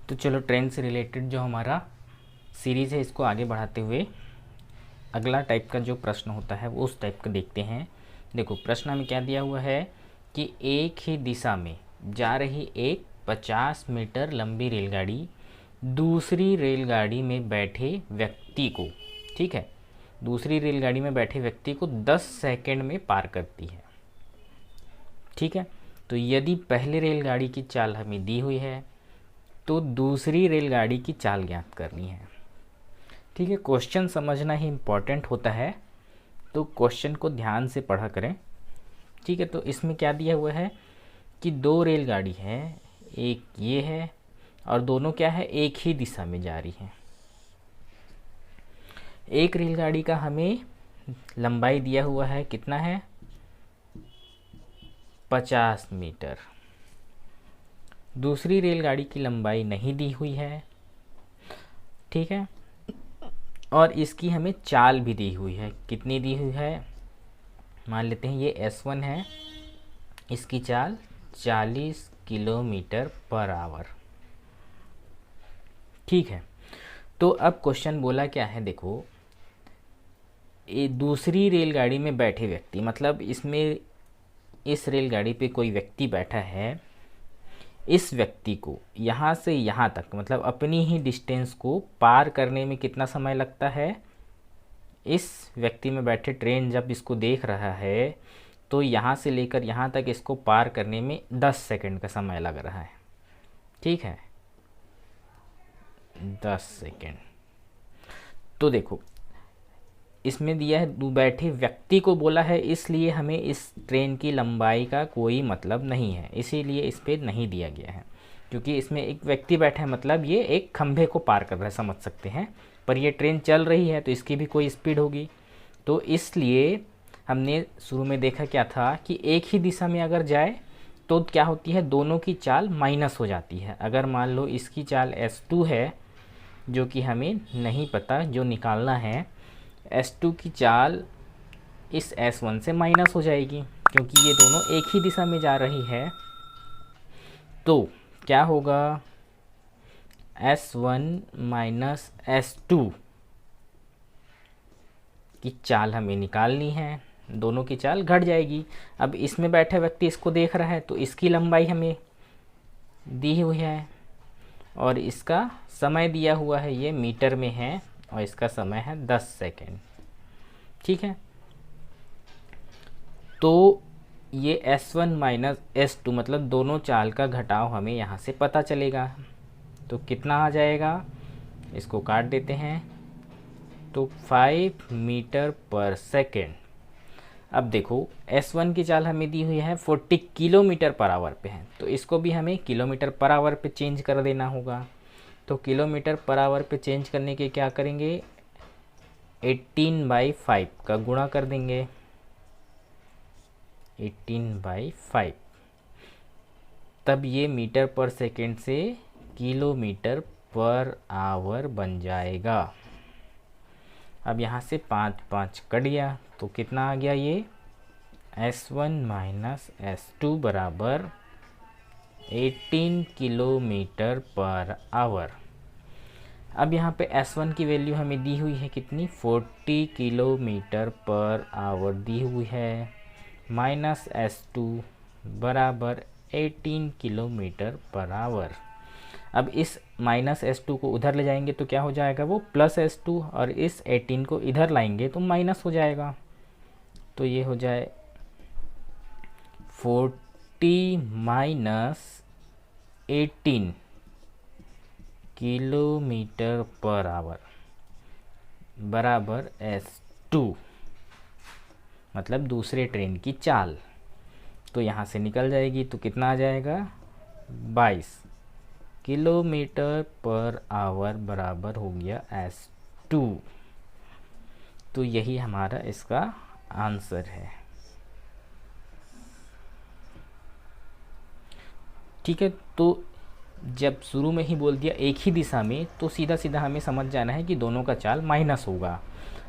तो चलो ट्रेन से रिलेटेड जो हमारा सीरीज़ है इसको आगे बढ़ाते हुए अगला टाइप का जो प्रश्न होता है वो उस टाइप का देखते हैं। देखो प्रश्न में क्या दिया हुआ है कि एक ही दिशा में जा रही एक 50 मीटर लंबी रेलगाड़ी दूसरी रेलगाड़ी में बैठे व्यक्ति को, ठीक है, दूसरी रेलगाड़ी में बैठे व्यक्ति को 10 सेकंड में पार करती है। ठीक है, तो यदि पहले रेलगाड़ी की चाल हमें दी हुई है तो दूसरी रेलगाड़ी की चाल ज्ञात करनी है। ठीक है, क्वेश्चन समझना ही इम्पॉर्टेंट होता है, तो क्वेश्चन को ध्यान से पढ़ा करें। ठीक है, तो इसमें क्या दिया हुआ है कि दो रेलगाड़ी है, एक ये है और दोनों क्या है, एक ही दिशा में जा रही हैं। एक रेलगाड़ी का हमें लंबाई दिया हुआ है, कितना है, 50 मीटर। दूसरी रेलगाड़ी की लंबाई नहीं दी हुई है, ठीक है, और इसकी हमें चाल भी दी हुई है। कितनी दी हुई है, मान लेते हैं ये S1 है, इसकी चाल 40 किलोमीटर पर आवर। ठीक है, तो अब क्वेश्चन बोला क्या है, देखो ये दूसरी रेलगाड़ी में बैठे व्यक्ति, मतलब इसमें इस रेलगाड़ी पे कोई व्यक्ति बैठा है, इस व्यक्ति को यहाँ से यहाँ तक मतलब अपनी ही डिस्टेंस को पार करने में कितना समय लगता है। इस व्यक्ति में बैठे ट्रेन जब इसको देख रहा है तो यहाँ से लेकर यहाँ तक इसको पार करने में 10 सेकंड का समय लग रहा है। ठीक है, 10 सेकंड। तो देखो इसमें दिया है बैठे व्यक्ति को बोला है, इसलिए हमें इस ट्रेन की लंबाई का कोई मतलब नहीं है, इसीलिए इस पर नहीं दिया गया है, क्योंकि इसमें एक व्यक्ति बैठा है मतलब ये एक खंभे को पार कर रहा है, समझ सकते हैं, पर ये ट्रेन चल रही है तो इसकी भी कोई स्पीड होगी। तो इसलिए हमने शुरू में देखा क्या था कि एक ही दिशा में अगर जाए तो क्या होती है, दोनों की चाल माइनस हो जाती है। अगर मान लो इसकी चाल S2 है, जो कि हमें नहीं पता, जो निकालना है, S2 की चाल इस S1 से माइनस हो जाएगी, क्योंकि ये दोनों एक ही दिशा में जा रही है। तो क्या होगा, S1 माइनस S2 की चाल हमें निकालनी है, दोनों की चाल घट जाएगी। अब इसमें बैठा व्यक्ति इसको देख रहा है तो इसकी लंबाई हमें दी हुई है और इसका समय दिया हुआ है, ये मीटर में है और इसका समय है 10 सेकेंड। ठीक है, तो ये S1 माइनस S2 मतलब दोनों चाल का घटाव हमें यहाँ से पता चलेगा। तो कितना आ जाएगा, इसको काट देते हैं, तो 5 मीटर पर सेकेंड। अब देखो S1 की चाल हमें दी हुई है 40 किलोमीटर पर आवर पे है, तो इसको भी हमें किलोमीटर पर आवर पे चेंज कर देना होगा। तो किलोमीटर पर आवर पे चेंज करने के क्या करेंगे, 18/5 का गुणा कर देंगे, 18/5, तब ये मीटर पर सेकेंड से किलोमीटर पर आवर बन जाएगा। अब यहाँ से 5 5 कट गया तो कितना आ गया, ये S1 माइनस S2 बराबर 18 किलोमीटर पर आवर। अब यहाँ पे S1 की वैल्यू हमें दी हुई है कितनी, 40 किलोमीटर पर आवर दी हुई है, माइनस S2 बराबर 18 किलोमीटर पर आवर। अब इस माइनस S2 को उधर ले जाएंगे तो क्या हो जाएगा, वो प्लस S2, और इस 18 को इधर लाएंगे तो माइनस हो जाएगा। तो ये हो जाए 40 माइनस 18 किलोमीटर पर आवर बराबर S2, मतलब दूसरे ट्रेन की चाल। तो यहाँ से निकल जाएगी तो कितना आ जाएगा, 22 किलोमीटर पर आवर बराबर हो गया S2। तो यही हमारा इसका आंसर है। ठीक है, तो जब शुरू में ही बोल दिया एक ही दिशा में, तो सीधा सीधा हमें समझ जाना है कि दोनों का चाल माइनस होगा।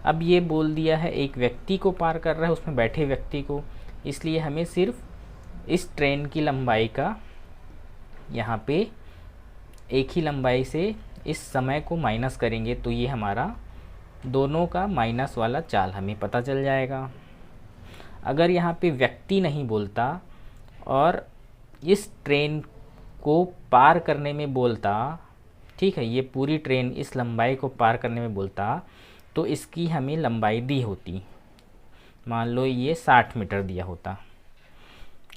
अब ये बोल दिया है एक व्यक्ति को पार कर रहा है, उसमें बैठे व्यक्ति को, इसलिए हमें सिर्फ इस ट्रेन की लंबाई का यहाँ पे एक ही लंबाई से इस समय को माइनस करेंगे तो ये हमारा दोनों का माइनस वाला चाल हमें पता चल जाएगा। अगर यहाँ पे व्यक्ति नहीं बोलता और इस ट्रेन को पार करने में बोलता, ठीक है, ये पूरी ट्रेन इस लंबाई को पार करने में बोलता, तो इसकी हमें लंबाई दी होती। मान लो ये 60 मीटर दिया होता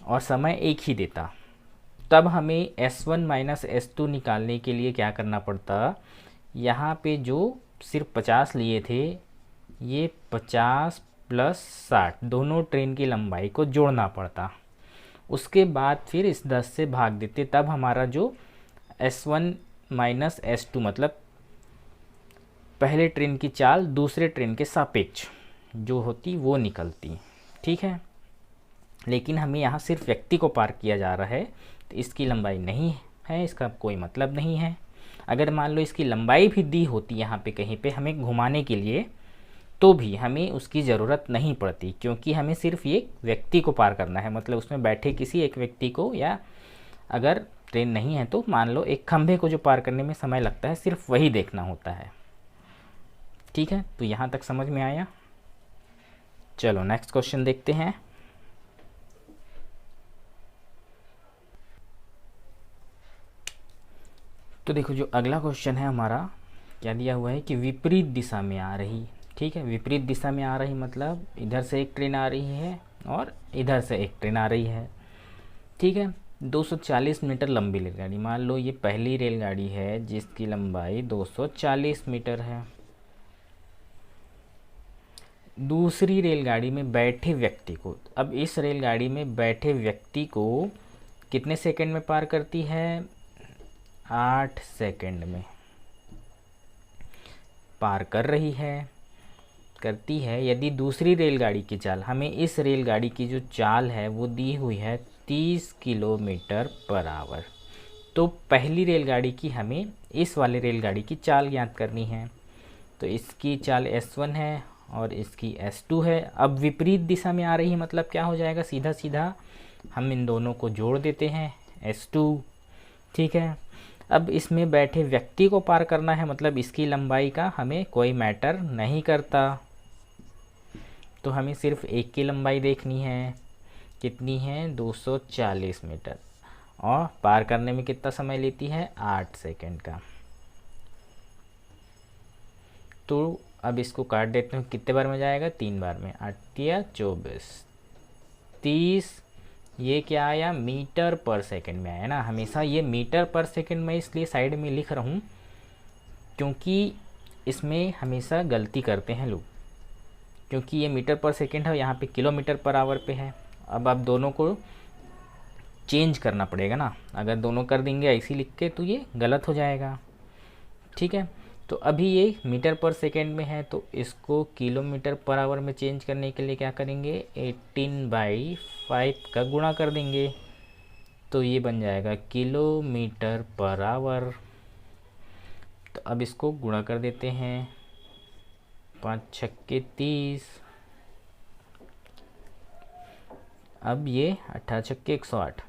और समय एक ही देता, तब हमें S1 माइनस S2 निकालने के लिए क्या करना पड़ता, यहाँ पे जो सिर्फ 50 लिए थे, ये 50 प्लस 60 दोनों ट्रेन की लंबाई को जोड़ना पड़ता। उसके बाद फिर इस 10 से भाग देते, तब हमारा जो S1 माइनस S2 मतलब पहले ट्रेन की चाल दूसरे ट्रेन के सापेक्ष जो होती वो निकलती। ठीक है, लेकिन हमें यहाँ सिर्फ व्यक्ति को पार किया जा रहा है तो इसकी लंबाई नहीं है, इसका कोई मतलब नहीं है। अगर मान लो इसकी लंबाई भी दी होती यहाँ पे कहीं पे हमें घुमाने के लिए, तो भी हमें उसकी ज़रूरत नहीं पड़ती, क्योंकि हमें सिर्फ ये व्यक्ति को पार करना है, मतलब उसमें बैठे किसी एक व्यक्ति को, या अगर ट्रेन नहीं है तो मान लो एक खंभे को जो पार करने में समय लगता है सिर्फ वही देखना होता है। ठीक है, तो यहाँ तक समझ में आया। चलो नेक्स्ट क्वेश्चन देखते हैं। तो देखो जो अगला क्वेश्चन है हमारा क्या दिया हुआ है कि विपरीत दिशा में आ रही। ठीक है, विपरीत दिशा में आ रही मतलब इधर से एक ट्रेन आ रही है और इधर से एक ट्रेन आ रही है। ठीक है, 240 मीटर लंबी रेलगाड़ी, मान लो ये पहली रेलगाड़ी है जिसकी लंबाई 240 मीटर है। दूसरी रेलगाड़ी में बैठे व्यक्ति को, अब इस रेलगाड़ी में बैठे व्यक्ति को कितने सेकंड में पार करती है, 8 सेकंड में पार कर रही है, करती है। यदि दूसरी रेलगाड़ी की चाल, हमें इस रेलगाड़ी की जो चाल है वो दी हुई है 30 किलोमीटर पर आवर, तो पहली रेलगाड़ी की हमें इस वाले रेलगाड़ी की चाल ज्ञात करनी है। तो इसकी चाल S1 है और इसकी S2 है। अब विपरीत दिशा में आ रही है मतलब क्या हो जाएगा, सीधा सीधा हम इन दोनों को जोड़ देते हैं, S2। ठीक है, अब इसमें बैठे व्यक्ति को पार करना है मतलब इसकी लंबाई का हमें कोई मैटर नहीं करता, तो हमें सिर्फ एक की लंबाई देखनी है, कितनी है, 240 मीटर, और पार करने में कितना समय लेती है, 8 सेकंड का। तो अब इसको काट देते हैं, कितने बार में जाएगा, 3 बार में, 8 या 24, 30। ये क्या आया, मीटर पर सेकंड में आया ना। हमेशा ये मीटर पर सेकंड में इसलिए साइड में लिख रहा हूँ क्योंकि इसमें हमेशा गलती करते हैं लोग, क्योंकि ये मीटर पर सेकंड है, यहाँ पे किलोमीटर पर आवर पे है। अब आप दोनों को चेंज करना पड़ेगा ना, अगर दोनों कर देंगे ऐसे लिख के तो ये गलत हो जाएगा। ठीक है, तो अभी ये मीटर पर सेकेंड में है तो इसको किलोमीटर पर आवर में चेंज करने के लिए क्या करेंगे, 18/5 का गुणा कर देंगे, तो ये बन जाएगा किलोमीटर पर आवर। तो अब इसको गुणा कर देते हैं, 5 छक्के 30, अब ये 18 छक्के 108,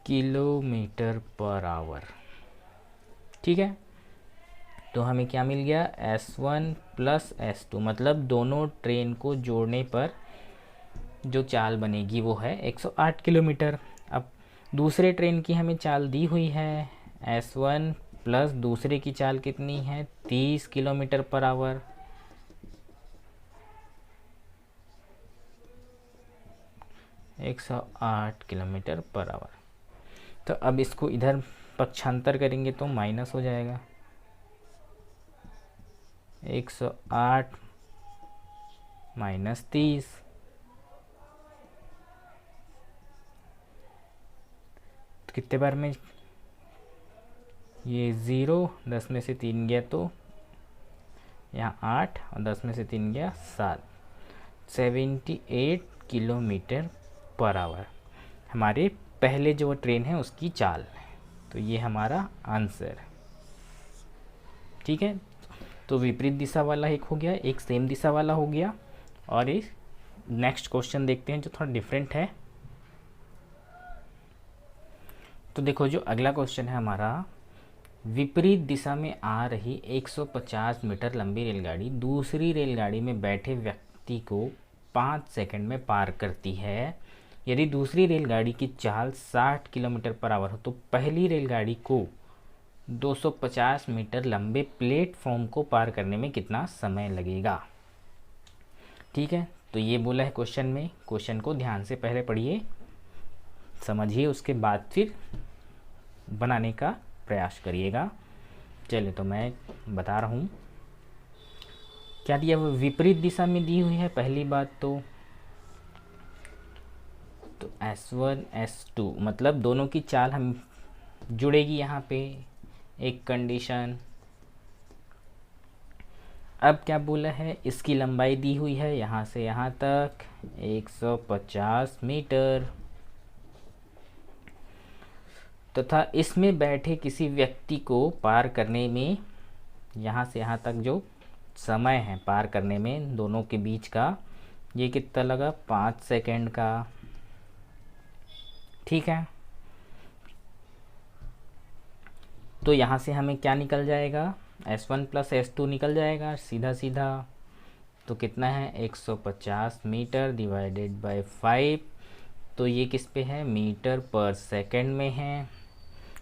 किलोमीटर पर आवर। ठीक है, तो हमें क्या मिल गया, S1 प्लस S2 मतलब दोनों ट्रेन को जोड़ने पर जो चाल बनेगी वो है 108 किलोमीटर। अब दूसरे ट्रेन की हमें चाल दी हुई है, S1 प्लस दूसरे की चाल कितनी है, 30 किलोमीटर पर आवर। एक 108 किलोमीटर पर आवर। तो अब इसको इधर पक्षांतर करेंगे तो माइनस हो जाएगा, 108 माइनस 30, तो कितने बार में, ये 0, 10 में से 3 गया तो यहाँ 8 और 10 में से 3 गया 7, 78 किलोमीटर पर आवर हमारे पहले जो ट्रेन है उसकी चाल है। तो ये हमारा आंसर। ठीक है, तो विपरीत दिशा वाला एक हो गया, एक सेम दिशा वाला हो गया, और एक नेक्स्ट क्वेश्चन देखते हैं जो थोड़ा डिफरेंट है। तो देखो जो अगला क्वेश्चन है हमारा, विपरीत दिशा में आ रही 150 मीटर लंबी रेलगाड़ी दूसरी रेलगाड़ी में बैठे व्यक्ति को 5 सेकंड में पार करती है। यदि दूसरी रेलगाड़ी की चाल 60 किलोमीटर पर आवर हो तो पहली रेलगाड़ी को 250 मीटर लंबे प्लेटफॉर्म को पार करने में कितना समय लगेगा। ठीक है, तो ये बोला है क्वेश्चन में। क्वेश्चन को ध्यान से पहले पढ़िए, समझिए, उसके बाद फिर बनाने का प्रयास करिएगा। चलिए तो मैं बता रहा हूँ क्या दिया, वो विपरीत दिशा में दी हुई है पहली बात तो S1 S2 मतलब दोनों की चाल हम जुड़ेगी यहाँ पे, एक कंडीशन। अब क्या बोला है, इसकी लंबाई दी हुई है यहाँ से यहाँ तक 150 मीटर, तथा इसमें बैठे किसी व्यक्ति को पार करने में यहाँ से यहाँ तक जो समय है पार करने में दोनों के बीच का, ये कितना लगा, 5 सेकंड का। ठीक है, तो यहाँ से हमें क्या निकल जाएगा, S1 प्लस S2 निकल जाएगा सीधा सीधा। तो कितना है, 150 मीटर डिवाइडेड बाय 5, तो ये किस पे है, मीटर पर सेकंड में है,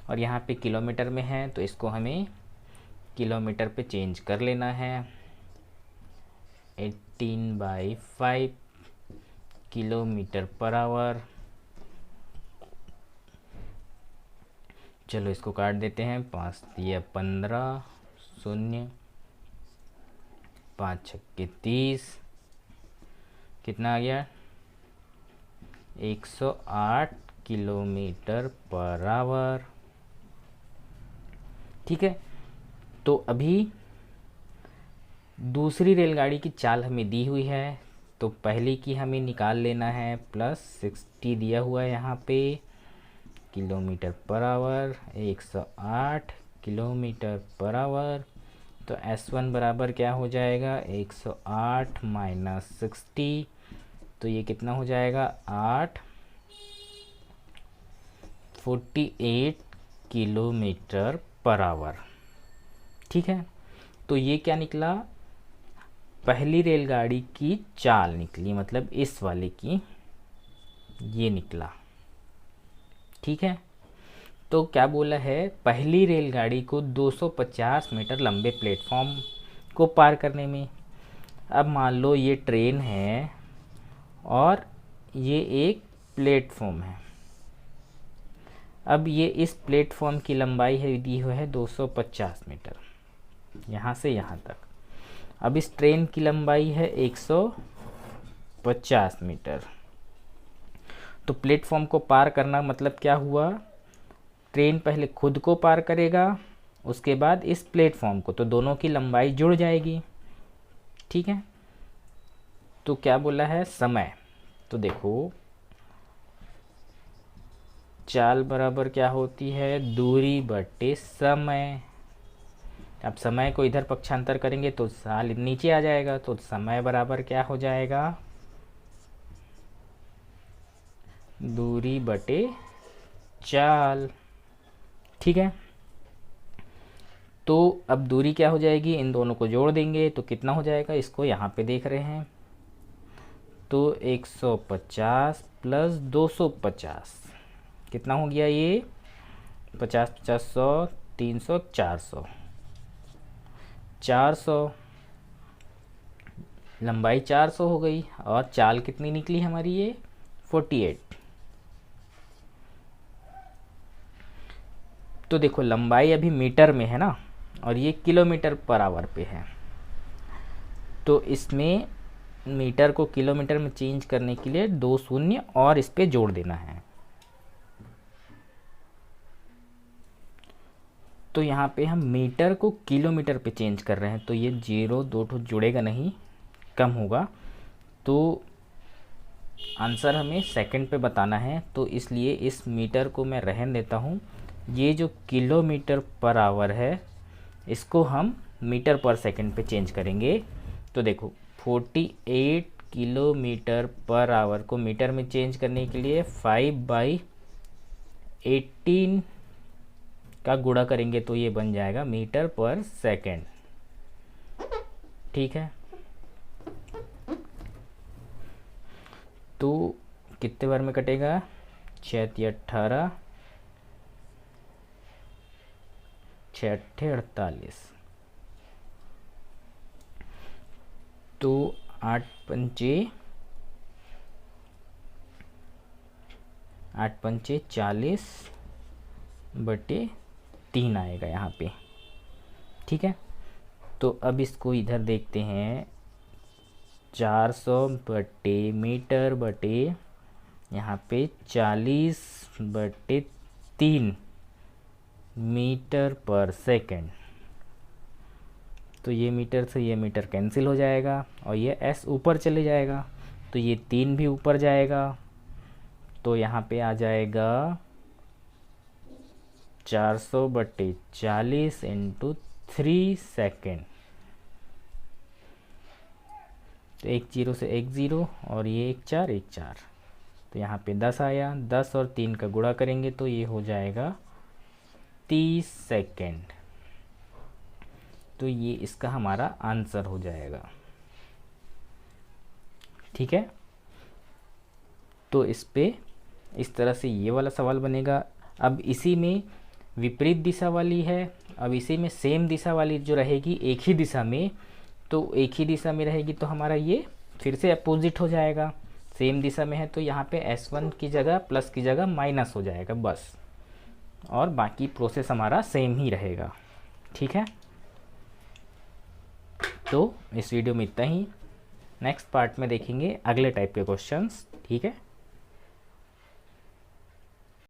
और यहाँ पे किलोमीटर में है, तो इसको हमें किलोमीटर पे चेंज कर लेना है। 18/5 किलोमीटर पर आवर। चलो इसको काट देते हैं, 5 दिया 15, 0 5 छक्के 30, कितना आ गया, 108 किलोमीटर पर आवर। ठीक है, तो अभी दूसरी रेलगाड़ी की चाल हमें दी हुई है, तो पहली की हमें निकाल लेना है, प्लस 60 दिया हुआ है यहाँ पे kilometre per hour, 108 kilometre per hour. तो S1 बराबर क्या हो जाएगा, 108 माइनस 60, तो ये कितना हो जाएगा, 48 किलोमीटर पर आवर। ठीक है, तो ये क्या निकला, पहली रेलगाड़ी की चाल निकली, मतलब इस वाले की ये निकला। ठीक है, तो क्या बोला है, पहली रेलगाड़ी को 250 मीटर लंबे प्लेटफॉर्म को पार करने में। अब मान लो ये ट्रेन है और ये एक प्लेटफॉर्म है। अब ये इस प्लेटफॉर्म की लंबाई है दी हुई है 250 मीटर यहाँ से यहाँ तक। अब इस ट्रेन की लंबाई है 150 मीटर। तो प्लेटफॉर्म को पार करना मतलब क्या हुआ, ट्रेन पहले खुद को पार करेगा, उसके बाद इस प्लेटफॉर्म को, तो दोनों की लंबाई जुड़ जाएगी। ठीक है, तो क्या बोला है, समय। तो देखो चाल बराबर क्या होती है, दूरी बटे समय। अब समय को इधर पक्षांतर करेंगे तो साल नीचे आ जाएगा, तो समय बराबर क्या हो जाएगा, दूरी बटे चाल। ठीक है, तो अब दूरी क्या हो जाएगी, इन दोनों को जोड़ देंगे तो कितना हो जाएगा, इसको यहाँ पे देख रहे हैं, तो 150 प्लस 250 कितना हो गया, ये 50 50 100 300 400 400, लंबाई 400 हो गई, और चाल कितनी निकली हमारी, ये 48। तो देखो लंबाई अभी मीटर में है ना, और ये किलोमीटर पर आवर पे है, तो इसमें मीटर को किलोमीटर में चेंज करने के लिए 2 शून्य और इस पे जोड़ देना है। तो यहाँ पे हम मीटर को किलोमीटर पे चेंज कर रहे हैं, तो ये 0 2 जुड़ेगा नहीं, कम होगा, तो आंसर हमें सेकंड पे बताना है, तो इसलिए इस मीटर को मैं रहने देता हूँ। ये जो किलोमीटर पर आवर है इसको हम मीटर पर सेकंड पे चेंज करेंगे। तो देखो 48 किलोमीटर पर आवर को मीटर में चेंज करने के लिए 5/18 का गुणा करेंगे तो ये बन जाएगा मीटर पर सेकेंड। ठीक है, तो कितने बार में कटेगा? 6×3 = 18, 6×8 = 48, तो 8×5 = 40/3 आएगा यहाँ पे। ठीक है, तो अब इसको इधर देखते हैं, 400/मीटर यहाँ पे 40/3 मीटर पर सेकेंड। तो ये मीटर से ये मीटर कैंसिल हो जाएगा और ये s ऊपर चले जाएगा, तो ये 3 भी ऊपर जाएगा, तो यहाँ पे आ जाएगा 400/40 × 3 सेकेंड। तो 1 0 से 1 0 और ये 1 4 1 4, तो यहाँ पे 10 आया। 10 और 3 का गुणा करेंगे तो ये हो जाएगा 30 सेकेंड। तो ये इसका हमारा आंसर हो जाएगा। ठीक है, तो इस पे इस तरह से ये वाला सवाल बनेगा। अब इसी में विपरीत दिशा वाली है, अब इसी में सेम दिशा वाली जो रहेगी एक ही दिशा में, तो एक ही दिशा में रहेगी तो हमारा ये फिर से अपोजिट हो जाएगा। सेम दिशा में है तो यहाँ पे S1 की जगह प्लस की जगह माइनस हो जाएगा बस, और बाकी प्रोसेस हमारा सेम ही रहेगा। ठीक है, तो इस वीडियो में इतना ही। नेक्स्ट पार्ट में देखेंगे अगले टाइप के क्वेश्चंस। ठीक है।